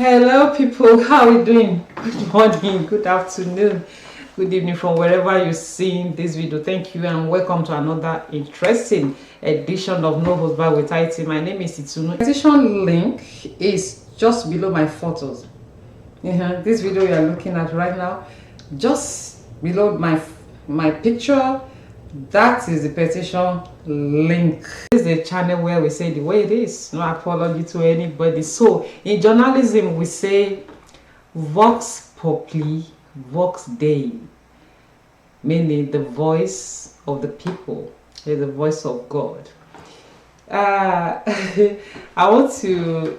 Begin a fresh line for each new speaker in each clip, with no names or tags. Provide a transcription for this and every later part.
Hello people, how are you doing? Good morning, good afternoon, good evening from wherever you're seeing this video. Thank you and welcome to another interesting edition of No Host Bar with IT. My name is Itunu. The edition link is just below my photos. This video you are looking at right now, just below my picture, that is the petition link. This is a channel where we say the way it is, no apology to anybody. So in journalism we say vox populi, vox dei, meaning the voice of the people is the voice of God. I want to,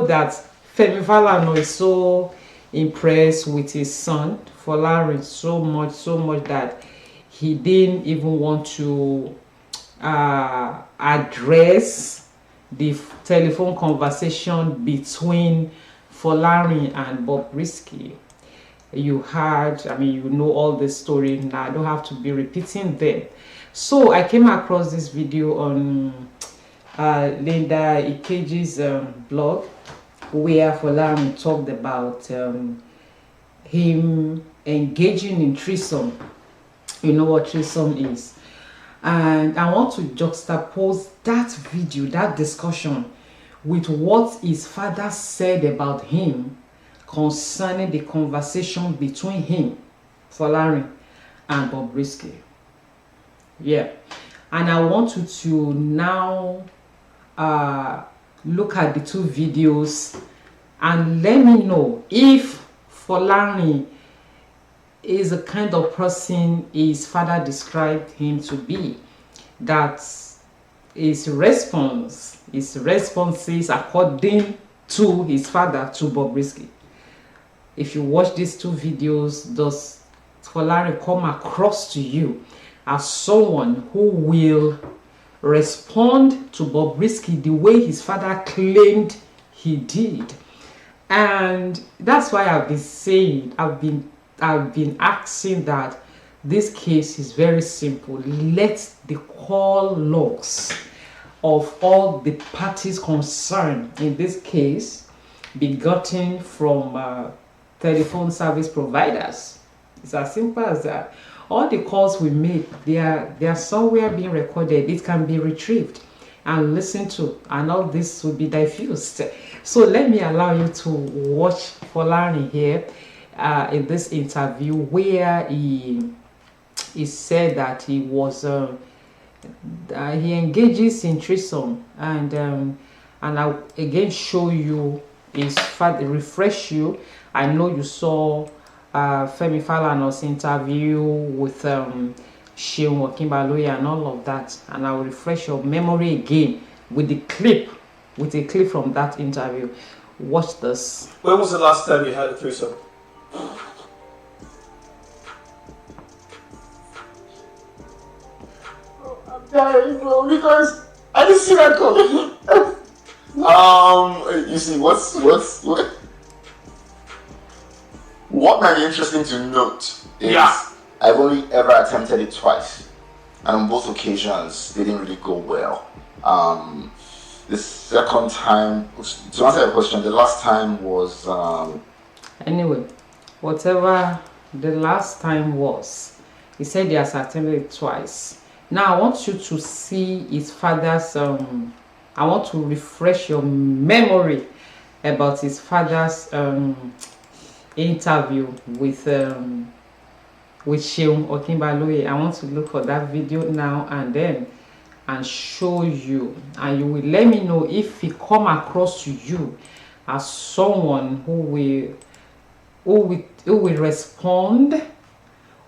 that Femi Falana is so impressed with his son Falana so much that he didn't even want to address the telephone conversation between Falana and Bobrisky. You heard, you know all the story now. I don't have to be repeating them. So I came across this video on Linda Ikeji's blog, where Falana talked about him engaging in threesome. You know what threesome is, and I want to juxtapose that video, that discussion, with what his father said about him concerning the conversation between him, Falana, and Bobrisky. Yeah, and I want you to now look at the two videos and let me know if Falana is the kind of person his father described him to be, that his responses according to his father to Bobrisky. If you watch these two videos, does Falana come across to you as someone who will respond to Bobrisky the way his father claimed he did? And that's why I've been saying, I've been asking that this case is very simple. Let the call logs of all the parties concerned in this case be gotten from telephone service providers. It's as simple as that. All the calls we make, they are somewhere being recorded. It can be retrieved and listened to, and all this will be diffused. So let me allow you to watch Falana here in this interview, where he said that he was he engages in threesome, and I'll again show you his father, refresh you. I know you saw Femi Falana's interview with Seun Okinbaloye and all of that, and I will refresh your memory again with a clip from that interview. Watch this.
When was the last time you had a threesome?
I'm dying, bro, because I didn't see that coming. You see, what might be interesting to note is I've only ever attempted it twice, and on both occasions they didn't really go well. The second time, to answer your question, the last time was
anyway, whatever the last time was, he said he has attended it twice. Now I want you to see his father's I want to refresh your memory about his father's interview with Seun Okinbaloye. I want to look for that video now and show you, and you will let me know if he come across to you as someone who will respond,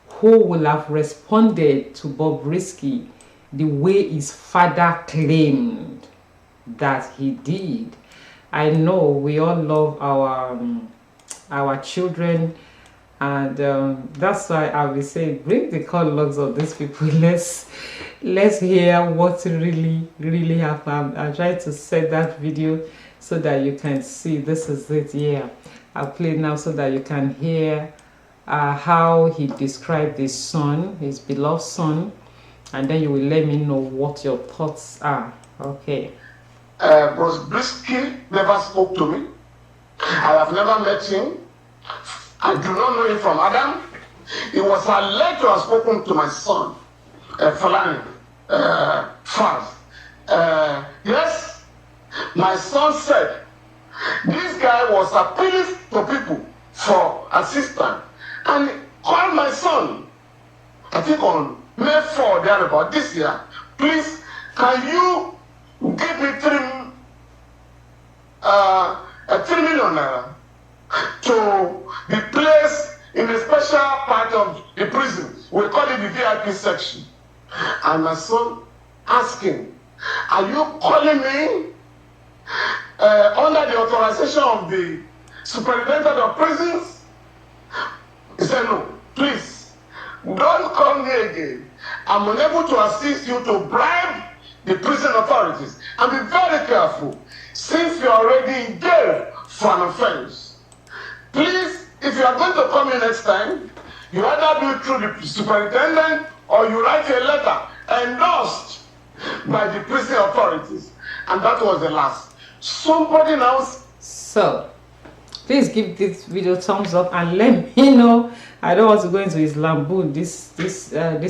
who will have responded to Bobrisky the way his father claimed that he did. I know we all love our children, and that's why I will say bring the call logs of these people. Let's hear what really happened. I'll try to set that video so that you can see. This is it. Yeah, I'll play now so that you can hear how he described his son, his beloved son, and then you will let me know what your thoughts are. Okay.
Bobrisky never spoke to me.
I have never met him. I do not know him from Adam. He was alleged to have spoken to my son, Falana, Falz. Yes, my son said this guy was appealing to people for assistance and he called my son, I think on May 4 thereabout this year. Please, can you give me 3 million naira to be placed in a special part of the prison? We call it the VIP section. And my son asking, are you calling me under the authorization of the superintendent of prisons? He said, no, please, don't call me again. I'm unable to assist you to bribe the prison authorities. And be very careful, since you're already in jail for an offense. Please, if you are going to come in next time, you either do it through the superintendent or you write a letter endorsed by the prison authorities. And that was the last. Somebody now.
So, please give this video thumbs up and let me know. I don't want to go into his lamboon this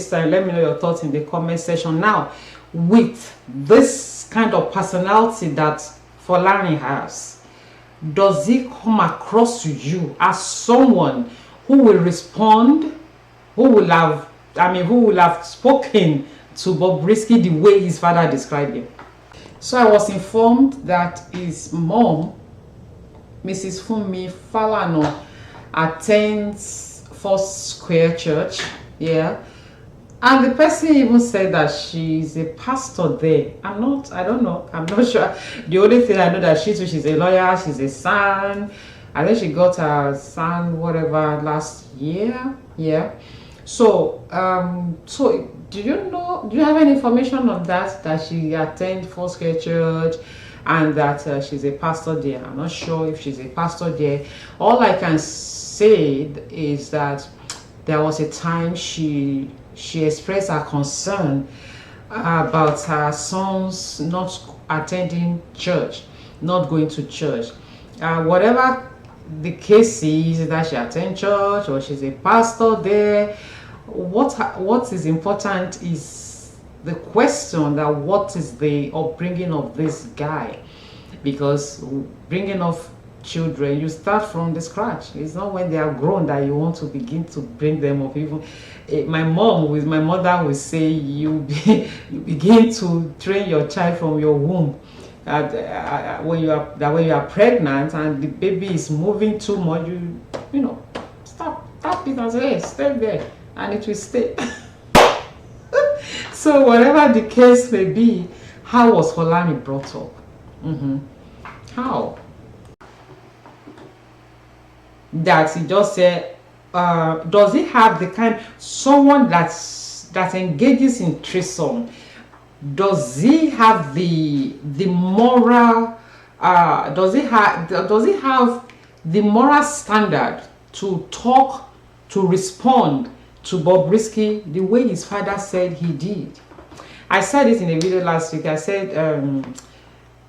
time. Let me know your thoughts in the comment section. Now, with this kind of personality that Falana has, does he come across to you as someone who will respond, who will have spoken to Bobrisky the way his father described him? So I was informed that his mom, Mrs. Femi Falana, attends First Square Church, yeah, and the person even said that she's a pastor there. I don't know, I'm not sure. The only thing I know that she's a lawyer, she's a son. I think she got her son whatever last year, yeah. So so do you have any information on that she attends First Square Church and that she's a pastor there? I'm not sure if she's a pastor there. All I can say is that there was a time she expressed her concern about her sons not attending church, not going to church. Whatever the case is, that she attends church or she's a pastor there, what is important is the question that what is the upbringing of this guy, because bringing up children, you start from the scratch. It's not when they are grown that you want to begin to bring them up. Even my mother will say you begin to train your child from your womb. When you are pregnant and the baby is moving too much, you know, stop it and say, hey, stay there, and it will stay. So whatever the case may be, how was Falana brought up? How? That he just said, does he have the kind, someone that engages in threesome? Does he have the moral? Does he have the moral standard to talk, to respond to Bobrisky the way his father said he did? I said it in a video last week. I said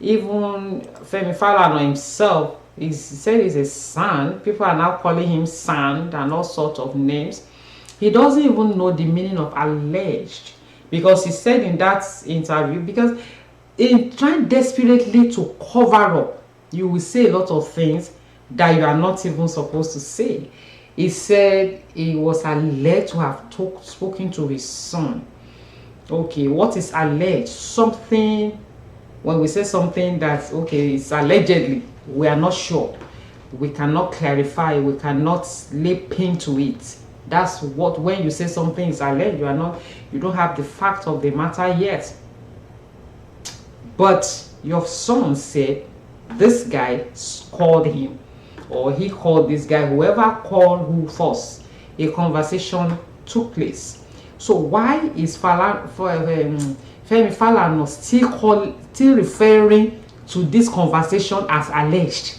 even Femi Falana himself, he said he's a son. People are now calling him son and all sorts of names. He doesn't even know the meaning of alleged, because he said in that interview, because in trying desperately to cover up, you will say a lot of things that you are not even supposed to say. He said he was alleged to have spoken to his son. Okay, what is alleged? Something, when we say something that, okay, it's allegedly, we are not sure. We cannot clarify, we cannot lay pin to it. That's what, when you say something is alleged, you don't have the fact of the matter yet. But your son said this guy called him, or he called this guy, whoever called who first, a conversation took place. So why is Femi Falana still referring to this conversation as alleged?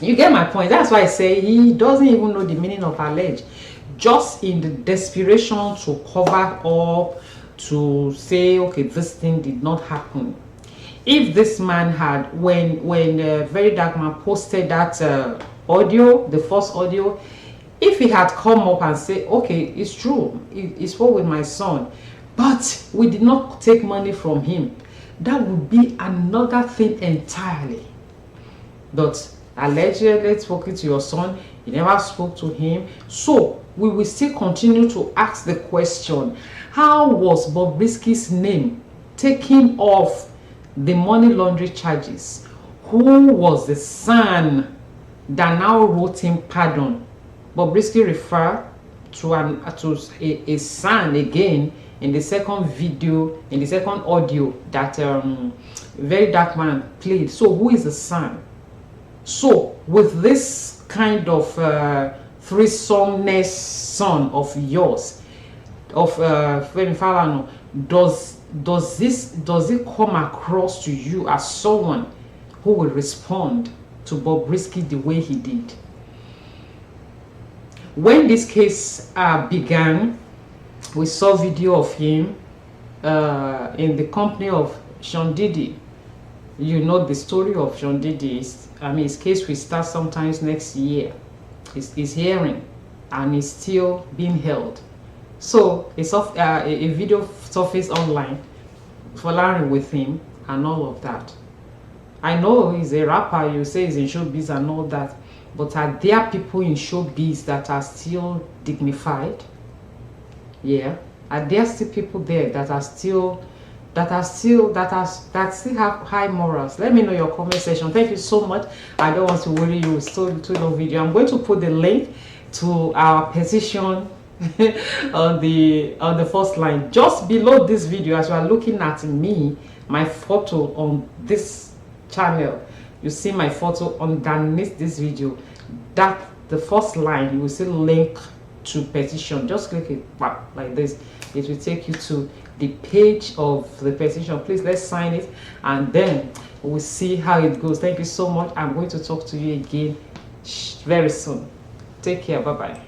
You get my point. That's why I say he doesn't even know the meaning of alleged. Just in the desperation to cover up, to say, okay, this thing did not happen. if this man had, when Very Dark Man posted that audio, the first audio, if he had come up and say, okay, it's true, he spoke with my son, but we did not take money from him, that would be another thing entirely. But allegedly spoken to your son, you never spoke to him, so we will still continue to ask the question, how was Bobrisky's name taken off the money laundering charges? Who was the son that now wrote him pardon? Bobrisky referred to a son again in the second video, in the second audio that Very Dark Man played. So who is the son? So with this kind of threesome-ness son of yours, of Femi Falana, does it come across to you as someone who will respond to Bobrisky the way he did? When this case began, we saw video of him in the company of Sean Diddy. You know the story of Sean Diddy. I mean, his case will start sometimes next year. His hearing, and he's still being held. So it's a video surfaced online, Falana with him and all of that. I know he's a rapper, you say he's in showbiz and all that, but are there people in showbiz that are still dignified? Yeah, are there still people there that still have high morals? Let me know your comment section. Thank you so much. I don't want to worry you with so long video. I'm going to put the link to our petition on the first line just below this video. As you are looking at me, my photo on this channel, you see my photo underneath this video. That the first line, you will see link to petition. Just click it like this. It will take you to the page of the petition. Please, let's sign it, and then we'll see how it goes. Thank you so much. I'm going to talk to you again very soon. Take care. Bye bye.